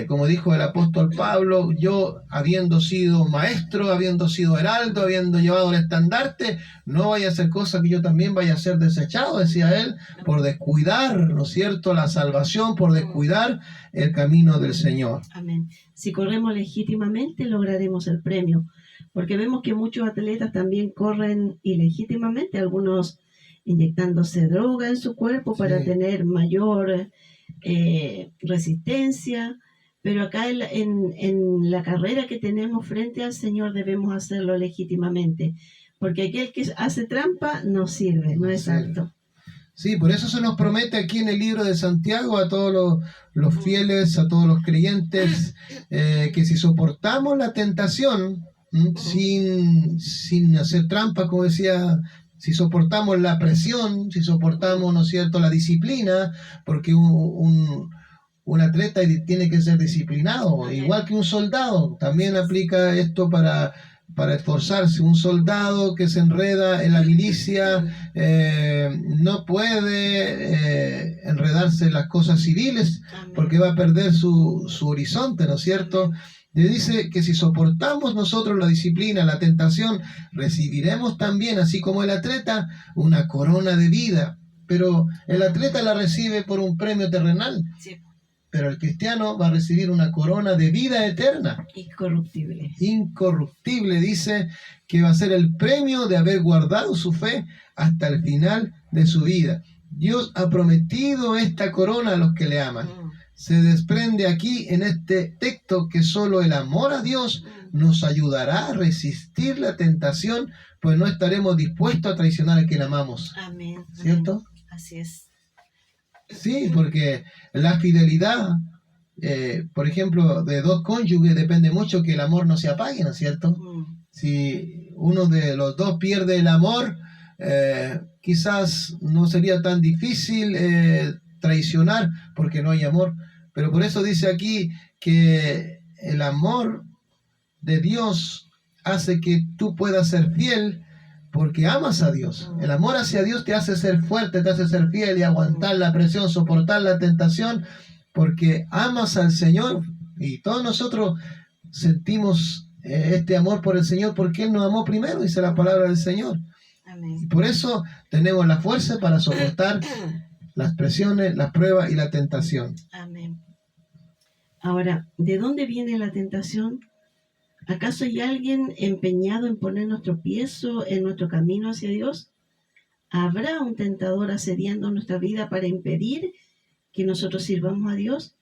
Speaker 1: como dijo el apóstol Pablo, yo habiendo sido maestro, habiendo sido heraldo, habiendo llevado el estandarte, no vaya a hacer cosa que yo también vaya a ser desechado, decía él, por descuidar, ¿no es cierto?, la salvación, por descuidar el camino del Señor.
Speaker 2: Amén. Si corremos legítimamente, lograremos el premio, porque vemos que muchos atletas también corren ilegítimamente, algunos inyectándose droga en su cuerpo para tener mayor resistencia, pero acá en la carrera que tenemos frente al Señor debemos hacerlo legítimamente, porque aquel que hace trampa no sirve, no es apto.
Speaker 1: Sí, por eso se nos promete aquí en el libro de Santiago a todos los fieles, a todos los creyentes, que si soportamos la tentación sin hacer trampa, como decía, si soportamos la presión, si soportamos, ¿no es cierto?, la disciplina, porque un atleta tiene que ser disciplinado, igual que un soldado. También aplica esto para esforzarse. Un soldado que se enreda en la milicia no puede enredarse en las cosas civiles, porque va a perder su horizonte, ¿no es cierto? Le dice que si soportamos nosotros la disciplina, la tentación, recibiremos también, así como el atleta, una corona de vida. Pero el atleta la recibe por un premio terrenal. Sí. Pero el cristiano va a recibir una corona de vida eterna.
Speaker 2: Incorruptible.
Speaker 1: Incorruptible, dice que va a ser el premio de haber guardado su fe hasta el final de su vida. Dios ha prometido esta corona a los que le aman. Se desprende aquí en este texto que solo el amor a Dios nos ayudará a resistir la tentación, pues no estaremos dispuestos a traicionar a quien amamos.
Speaker 2: Amén.
Speaker 1: ¿Cierto?
Speaker 2: Así es.
Speaker 1: Sí, porque la fidelidad, por ejemplo, de dos cónyuges depende mucho que el amor no se apague, ¿no es cierto? Si uno de los dos pierde el amor, quizás no sería tan difícil traicionar porque no hay amor. Pero por eso dice aquí que el amor de Dios hace que tú puedas ser fiel porque amas a Dios. El amor hacia Dios te hace ser fuerte, te hace ser fiel y aguantar la presión, soportar la tentación, porque amas al Señor. Y todos nosotros sentimos este amor por el Señor porque Él nos amó primero, dice la palabra del Señor. Amén. Y por eso tenemos la fuerza para soportar las presiones, las pruebas y la tentación.
Speaker 2: Amén. Ahora, ¿de dónde viene la tentación? ¿Acaso hay alguien empeñado en ponernos tropiezo en nuestro camino hacia Dios? ¿Habrá un tentador asediando nuestra vida para impedir que nosotros sirvamos a Dios?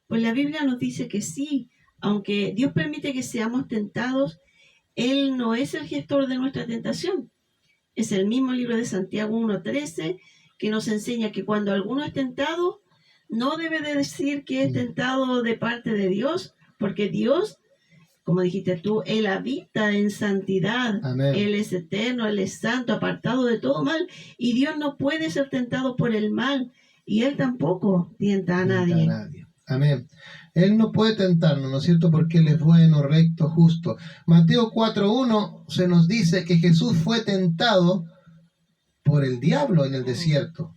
Speaker 2: Pues la Biblia nos dice que sí, aunque Dios permite que seamos tentados, Él no es el gestor de nuestra tentación. Es el mismo libro de Santiago 1:13 que nos enseña que cuando alguno es tentado, no debe de decir que es tentado de parte de Dios, porque Dios, como dijiste tú, Él habita en santidad. Amén. Él es eterno, Él es santo, apartado de todo mal, y Dios no puede ser tentado por el mal, y Él tampoco tienta a nadie.
Speaker 1: Amén. Él no puede tentarnos, ¿no es cierto? Porque Él es bueno, recto, justo. Mateo 4:1 se nos dice que Jesús fue tentado por el diablo en el desierto,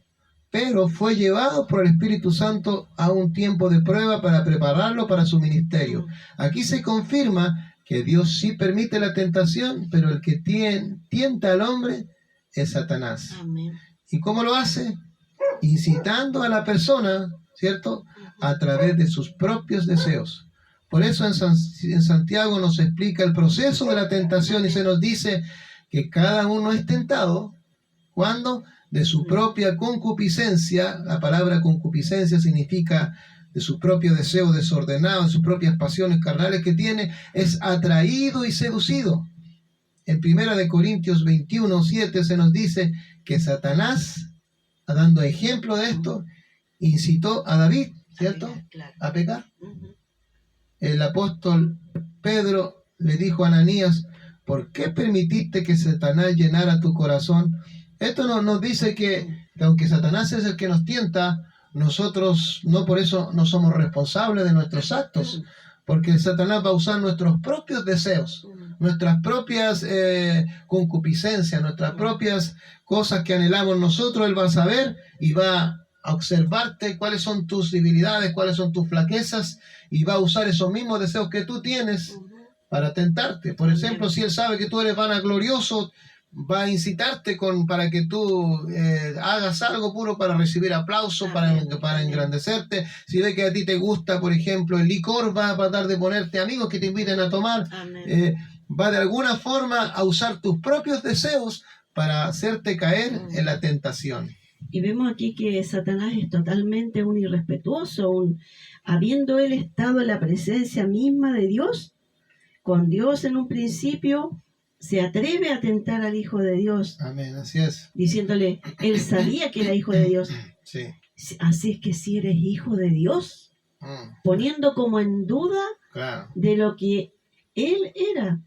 Speaker 1: pero fue llevado por el Espíritu Santo a un tiempo de prueba para prepararlo para su ministerio. Aquí se confirma que Dios sí permite la tentación, pero el que tienta al hombre es Satanás.
Speaker 2: Amén.
Speaker 1: ¿Y cómo lo hace? Incitando a la persona, ¿cierto?, a través de sus propios deseos. Por eso en Santiago nos explica el proceso de la tentación y se nos dice que cada uno es tentado cuando de su propia concupiscencia. La palabra concupiscencia significa de su propio deseo desordenado, de sus propias pasiones carnales que tiene, es atraído y seducido. En 1 Corintios 21:7 se nos dice que Satanás, dando ejemplo de esto, incitó a David, ¿cierto?, a pecar. El apóstol Pedro le dijo a Ananías: ¿por qué permitiste que Satanás llenara tu corazón? Esto nos dice que aunque Satanás es el que nos tienta, nosotros no por eso no somos responsables de nuestros actos, porque Satanás va a usar nuestros propios deseos, nuestras propias concupiscencias, nuestras propias cosas que anhelamos nosotros. Él va a saber y va a observarte cuáles son tus debilidades, cuáles son tus flaquezas, y va a usar esos mismos deseos que tú tienes para tentarte. Por ejemplo, si él sabe que tú eres vanaglorioso, va a incitarte para que tú hagas algo puro para recibir aplauso, para engrandecerte. Si ve que a ti te gusta, por ejemplo, el licor, va a tratar de ponerte amigos que te inviten a tomar. Va de alguna forma a usar tus propios deseos para hacerte caer en la tentación.
Speaker 2: Y vemos aquí que Satanás es totalmente un irrespetuoso, habiendo él estado en la presencia misma de Dios, con Dios en un principio, se atreve a tentar al Hijo de Dios.
Speaker 1: Amén, así es.
Speaker 2: Diciéndole, él sabía que era Hijo de Dios.
Speaker 1: Sí.
Speaker 2: Así es que si eres Hijo de Dios, poniendo como en duda de lo que él era.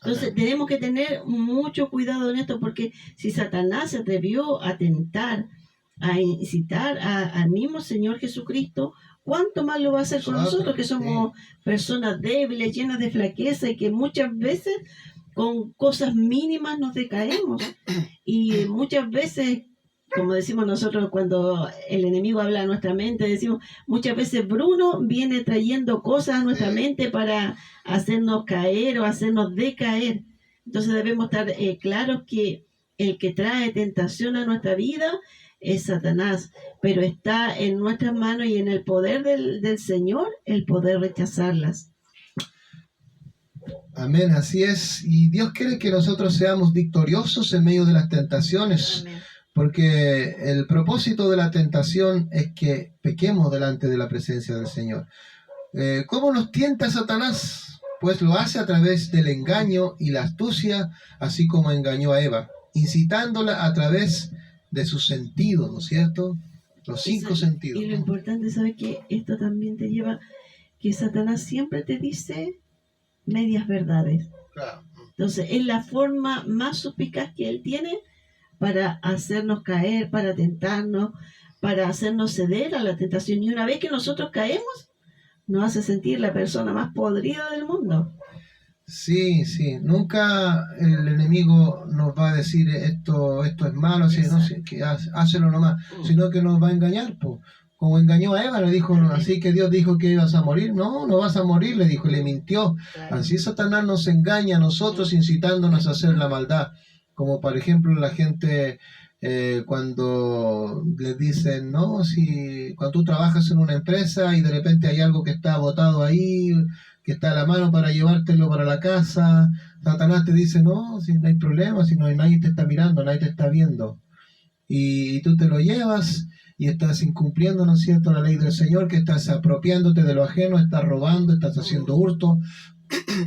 Speaker 2: Entonces tenemos que tener mucho cuidado en esto, porque si Satanás se atrevió a tentar, a incitar al mismo Señor Jesucristo, ¿cuánto más lo va a hacer con nosotros, que somos personas débiles, llenas de flaqueza, y que muchas veces con cosas mínimas nos decaemos? Y muchas veces, como decimos nosotros cuando el enemigo habla a nuestra mente, decimos, muchas veces Bruno viene trayendo cosas a nuestra mente para hacernos caer o hacernos decaer. Entonces debemos estar claros que el que trae tentación a nuestra vida es Satanás, pero está en nuestras manos y en el poder del Señor el poder rechazarlas.
Speaker 1: Amén, así es. Y Dios quiere que nosotros seamos victoriosos en medio de las tentaciones. Amén. Porque el propósito de la tentación es que pequemos delante de la presencia del Señor. ¿Cómo nos tienta Satanás? Pues lo hace a través del engaño y la astucia, así como engañó a Eva, incitándola a través de sus sentidos, ¿no es cierto? Los 5 sentidos.
Speaker 2: Y lo importante es saber que esto también te lleva, que Satanás siempre te dice medias verdades.
Speaker 1: Claro.
Speaker 2: Entonces, es la forma más suspicaz que él tiene para hacernos caer, para tentarnos, para hacernos ceder a la tentación. Y una vez que nosotros caemos, nos hace sentir la persona más podrida del mundo.
Speaker 1: Sí, sí. Nunca el enemigo nos va a decir esto es malo, así, no sé, que hácelo nomás, sino que nos va a engañar, po. Como engañó a Eva, le dijo, así que Dios dijo que ibas a morir. No, no vas a morir, le dijo, le mintió. Así Satanás nos engaña a nosotros, incitándonos a hacer la maldad. Como por ejemplo la gente cuando les dicen, no, si cuando tú trabajas en una empresa y de repente hay algo que está botado ahí, que está a la mano para llevártelo para la casa, Satanás te dice, no, si no hay problema, si no hay, nadie te está mirando, nadie te está viendo. Y tú te lo llevas y estás incumpliendo, ¿no es cierto?, la ley del Señor, que estás apropiándote de lo ajeno, estás robando, estás haciendo hurto,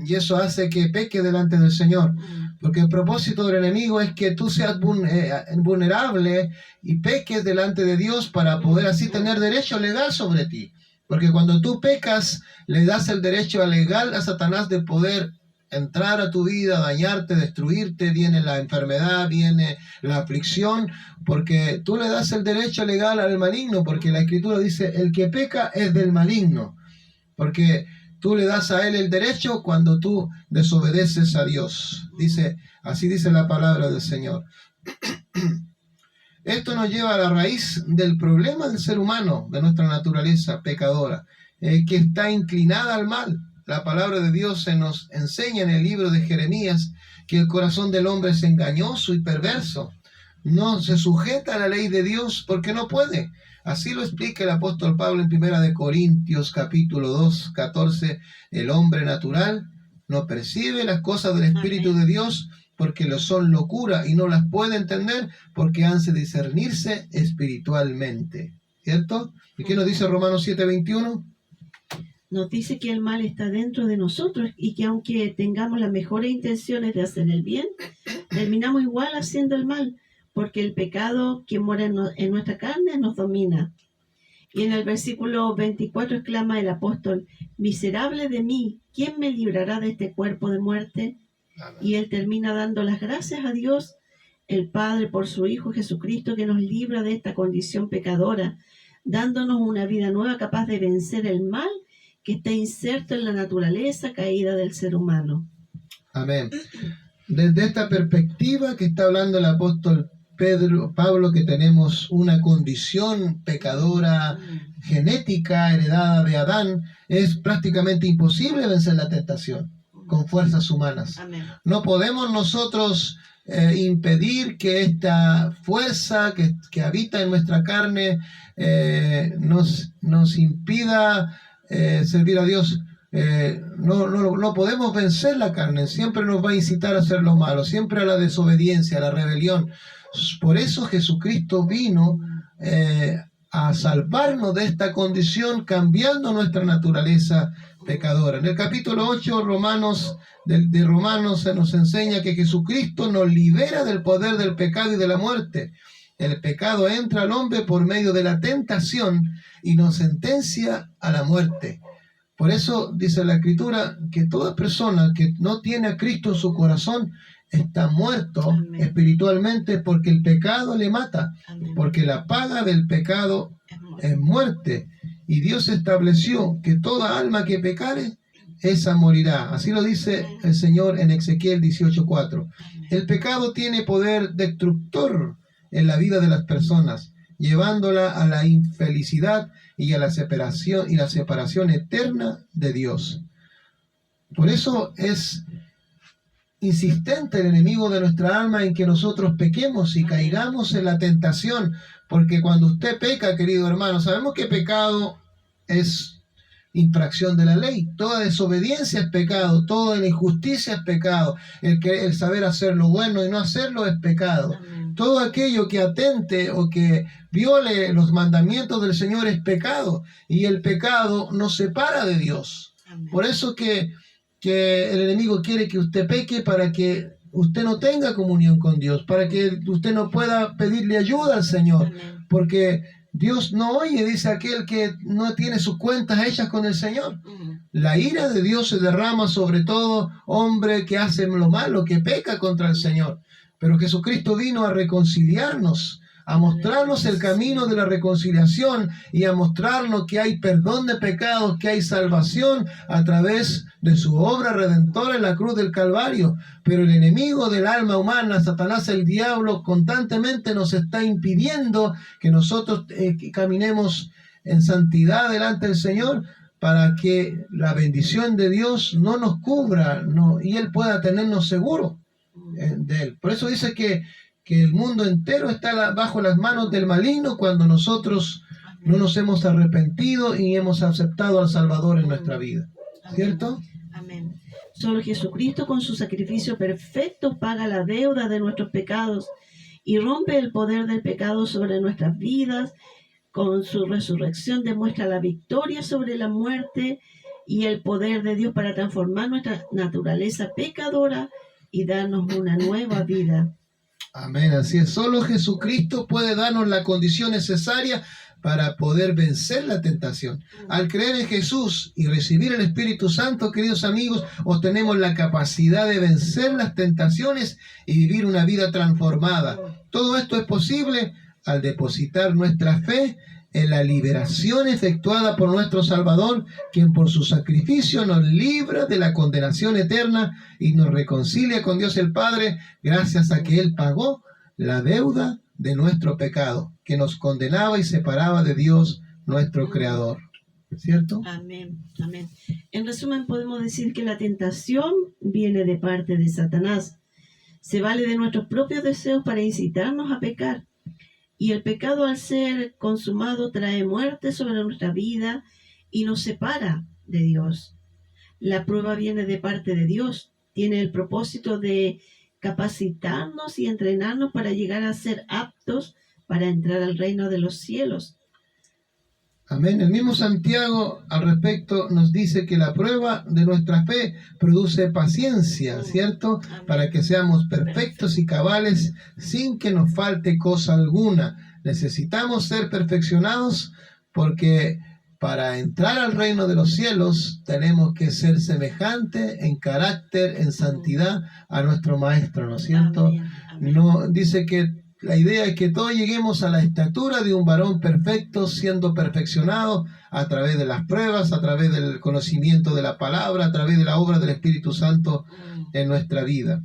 Speaker 1: y eso hace que peque delante del Señor. Porque el propósito del enemigo es que tú seas vulnerable y peques delante de Dios para poder así tener derecho legal sobre ti. Porque cuando tú pecas, le das el derecho legal a Satanás de poder entrar a tu vida, dañarte, destruirte. Viene la enfermedad, viene la aflicción, porque tú le das el derecho legal al maligno, porque la Escritura dice, el que peca es del maligno. Porque tú le das a él el derecho cuando tú desobedeces a Dios. Así dice la palabra del Señor. Esto nos lleva a la raíz del problema del ser humano, de nuestra naturaleza pecadora, que está inclinada al mal. La palabra de Dios se nos enseña en el libro de Jeremías que el corazón del hombre es engañoso y perverso. No se sujeta a la ley de Dios porque no puede. Así lo explica el apóstol Pablo en 1 Corintios capítulo 2, 14. El hombre natural no percibe las cosas del Espíritu de Dios porque lo son locura y no las puede entender porque han de discernirse espiritualmente. ¿Cierto? ¿Y qué nos dice Romanos 7, 21?
Speaker 2: Nos dice que el mal está dentro de nosotros y que aunque tengamos las mejores intenciones de hacer el bien, terminamos igual haciendo el mal, porque el pecado que mora en nuestra carne nos domina. Y en el versículo 24 exclama el apóstol, miserable de mí, ¿quién me librará de este cuerpo de muerte? Y él termina dando las gracias a Dios, el Padre, por su Hijo Jesucristo, que nos libra de esta condición pecadora, dándonos una vida nueva capaz de vencer el mal que está inserto en la naturaleza caída del ser humano.
Speaker 1: Amén. Desde esta perspectiva que está hablando el apóstol Pablo, que tenemos una condición pecadora genética heredada de Adán, es prácticamente imposible vencer la tentación con fuerzas humanas.
Speaker 2: Amén.
Speaker 1: No podemos nosotros impedir que esta fuerza que habita en nuestra carne nos impida servir a Dios. No podemos vencer la carne, siempre nos va a incitar a hacer lo malo, siempre a la desobediencia, a la rebelión. Por eso Jesucristo vino a salvarnos de esta condición, cambiando nuestra naturaleza pecadora. En el capítulo 8 de Romanos se nos enseña que Jesucristo nos libera del poder del pecado y de la muerte. El pecado entra al hombre por medio de la tentación y nos sentencia a la muerte. Por eso dice la Escritura que toda persona que no tiene a Cristo en su corazón está muerto espiritualmente, porque el pecado le mata, porque la paga del pecado es muerte. Y Dios estableció que toda alma que pecare, esa morirá. Así lo dice el Señor en Ezequiel 18:4. El pecado tiene poder destructor en la vida de las personas, llevándola a la infelicidad y a la separación eterna de Dios. Por eso es insistente el enemigo de nuestra alma en que nosotros pequemos y caigamos en la tentación, porque cuando usted peca, querido hermano, sabemos que pecado es infracción de la ley, toda desobediencia es pecado, toda la injusticia es pecado, el saber hacer lo bueno y no hacerlo es pecado. Todo aquello que atente o que viole los mandamientos del Señor es pecado, y el pecado nos separa de Dios. Por eso que el enemigo quiere que usted peque, para que usted no tenga comunión con Dios, para que usted no pueda pedirle ayuda al Señor, porque Dios no oye, dice aquel que no tiene sus cuentas hechas con el Señor. La ira de Dios se derrama sobre todo hombre que hace lo malo, que peca contra el Señor. Pero Jesucristo vino a reconciliarnos, a mostrarnos el camino de la reconciliación y a mostrarnos que hay perdón de pecados, que hay salvación a través de su obra redentora en la cruz del Calvario. Pero el enemigo del alma humana, Satanás, el diablo, constantemente nos está impidiendo que nosotros caminemos en santidad delante del Señor, para que la bendición de Dios no nos cubra y Él pueda tenernos seguros de Él. Por eso dice que el mundo entero está bajo las manos del maligno cuando nosotros no nos hemos arrepentido y hemos aceptado al Salvador en nuestra vida. ¿Cierto?
Speaker 2: Amén. Solo Jesucristo, con su sacrificio perfecto, paga la deuda de nuestros pecados y rompe el poder del pecado sobre nuestras vidas. Con su resurrección demuestra la victoria sobre la muerte y el poder de Dios para transformar nuestra naturaleza pecadora y darnos una nueva vida.
Speaker 1: Amén, así es. Solo Jesucristo puede darnos la condición necesaria para poder vencer la tentación. Al creer en Jesús y recibir el Espíritu Santo, queridos amigos, obtenemos la capacidad de vencer las tentaciones y vivir una vida transformada. Todo esto es posible al depositar nuestra fe en la liberación efectuada por nuestro Salvador, quien por su sacrificio nos libra de la condenación eterna y nos reconcilia con Dios el Padre, gracias a que Él pagó la deuda de nuestro pecado, que nos condenaba y separaba de Dios, nuestro Creador. ¿Cierto?
Speaker 2: Amén, amén. En resumen, podemos decir que la tentación viene de parte de Satanás. Se vale de nuestros propios deseos para incitarnos a pecar. Y el pecado, al ser consumado, trae muerte sobre nuestra vida y nos separa de Dios. La prueba viene de parte de Dios. Tiene el propósito de capacitarnos y entrenarnos para llegar a ser aptos para entrar al reino de los cielos.
Speaker 1: Amén. El mismo Santiago al respecto nos dice que la prueba de nuestra fe produce paciencia, ¿cierto? Para que seamos perfectos y cabales sin que nos falte cosa alguna. Necesitamos ser perfeccionados porque para entrar al reino de los cielos tenemos que ser semejante en carácter, en santidad a nuestro Maestro, ¿no es cierto?
Speaker 2: Amén, amén.
Speaker 1: No, dice que la idea es que todos lleguemos a la estatura de un varón perfecto, siendo perfeccionado a través de las pruebas, a través del conocimiento de la palabra, a través de la obra del Espíritu Santo en nuestra vida.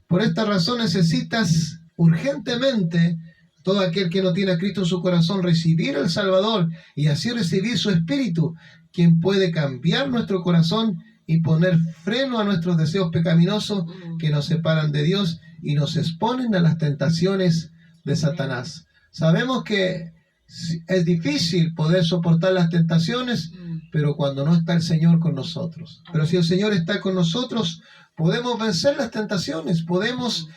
Speaker 1: Por esta razón necesitas urgentemente todo aquel que no tiene a Cristo en su corazón, recibir al Salvador y así recibir su Espíritu, quien puede cambiar nuestro corazón y poner freno a nuestros deseos pecaminosos que nos separan de Dios y nos exponen a las tentaciones de Satanás. Sabemos que es difícil poder soportar las tentaciones, pero cuando no está el Señor con nosotros. Pero si el Señor está con nosotros, podemos vencer las tentaciones, podemos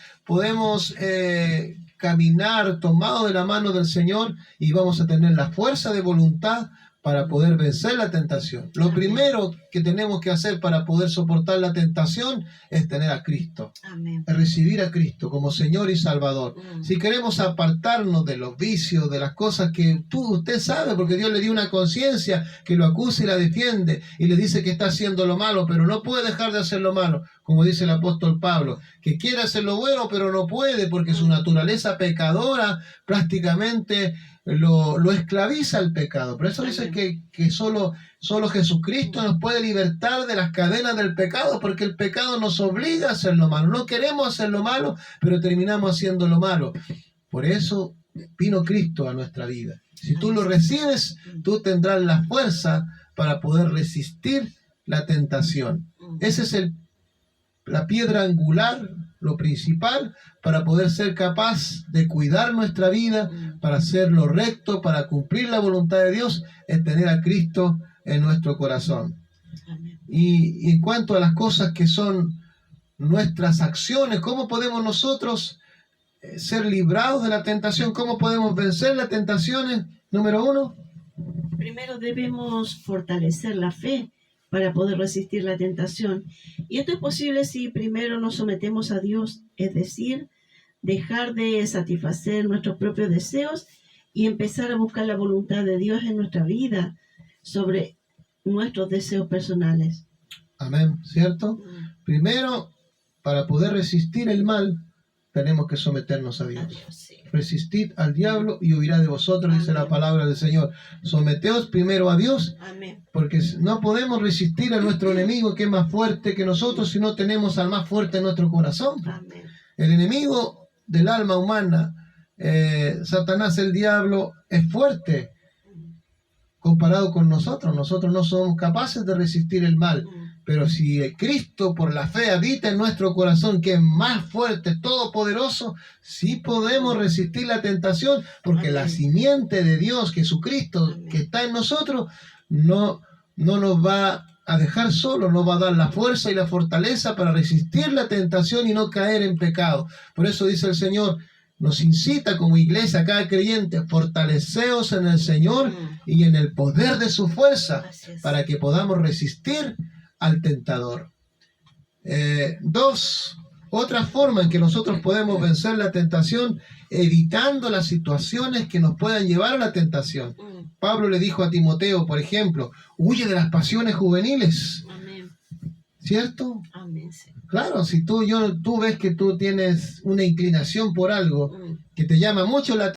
Speaker 1: caminar tomado de la mano del Señor y vamos a tener la fuerza de voluntad para poder vencer la tentación. Lo primero que tenemos que hacer para poder soportar la tentación es tener a Cristo.
Speaker 2: Amén.
Speaker 1: Es recibir a Cristo como Señor y Salvador. Si queremos apartarnos de los vicios, de las cosas que usted sabe, porque Dios le dio una conciencia que lo acusa y la defiende y le dice que está haciendo lo malo, pero no puede dejar de hacer lo malo, como dice el apóstol Pablo, que quiere hacer lo bueno, pero no puede porque su naturaleza pecadora prácticamente lo esclaviza al pecado. Por eso dice que solo Jesucristo nos puede libertar de las cadenas del pecado, porque el pecado nos obliga a hacer lo malo. No queremos hacer lo malo, pero terminamos haciendo lo malo. Por eso vino Cristo a nuestra vida. Si tú lo recibes, tú tendrás la fuerza para poder resistir la tentación. Esa es la piedra angular, lo principal, para poder ser capaz de cuidar nuestra vida, para hacer lo recto, para cumplir la voluntad de Dios, es tener a Cristo en nuestro corazón. Y en cuanto a las cosas que son nuestras acciones, ¿cómo podemos nosotros ser librados de la tentación? ¿Cómo podemos vencer las tentaciones? Número 1.
Speaker 2: Primero debemos fortalecer la fe para poder resistir la tentación. Y esto es posible si primero nos sometemos a Dios, es decir, dejar de satisfacer nuestros propios deseos y empezar a buscar la voluntad de Dios en nuestra vida sobre nuestros deseos personales.
Speaker 1: Amén, ¿cierto? Primero, para poder resistir el mal, tenemos que someternos a Dios. Resistid al diablo y huirá de vosotros, dice la palabra del Señor. Someteos primero a Dios, porque no podemos resistir a nuestro enemigo que es más fuerte que nosotros si no tenemos al más fuerte en nuestro corazón. El enemigo del alma humana, Satanás, el diablo, es fuerte comparado con nosotros. Nosotros no somos capaces de resistir el mal. Pero si Cristo por la fe habita en nuestro corazón, que es más fuerte, todopoderoso, sí podemos resistir la tentación, porque la simiente de Dios, Jesucristo, que está en nosotros, no nos va a dejar solo, nos va a dar la fuerza y la fortaleza para resistir la tentación y no caer en pecado. Por eso dice el Señor, nos incita como iglesia, cada creyente, fortaleceos en el Señor y en el poder de su fuerza, para que podamos resistir al tentador. 2. Otra forma en que nosotros podemos vencer la tentación, evitando las situaciones que nos puedan llevar a la tentación. Pablo le dijo a Timoteo, por ejemplo, huye de las pasiones juveniles. ¿Cierto? Claro, si tú ves que tú tienes una inclinación por algo que te llama mucho la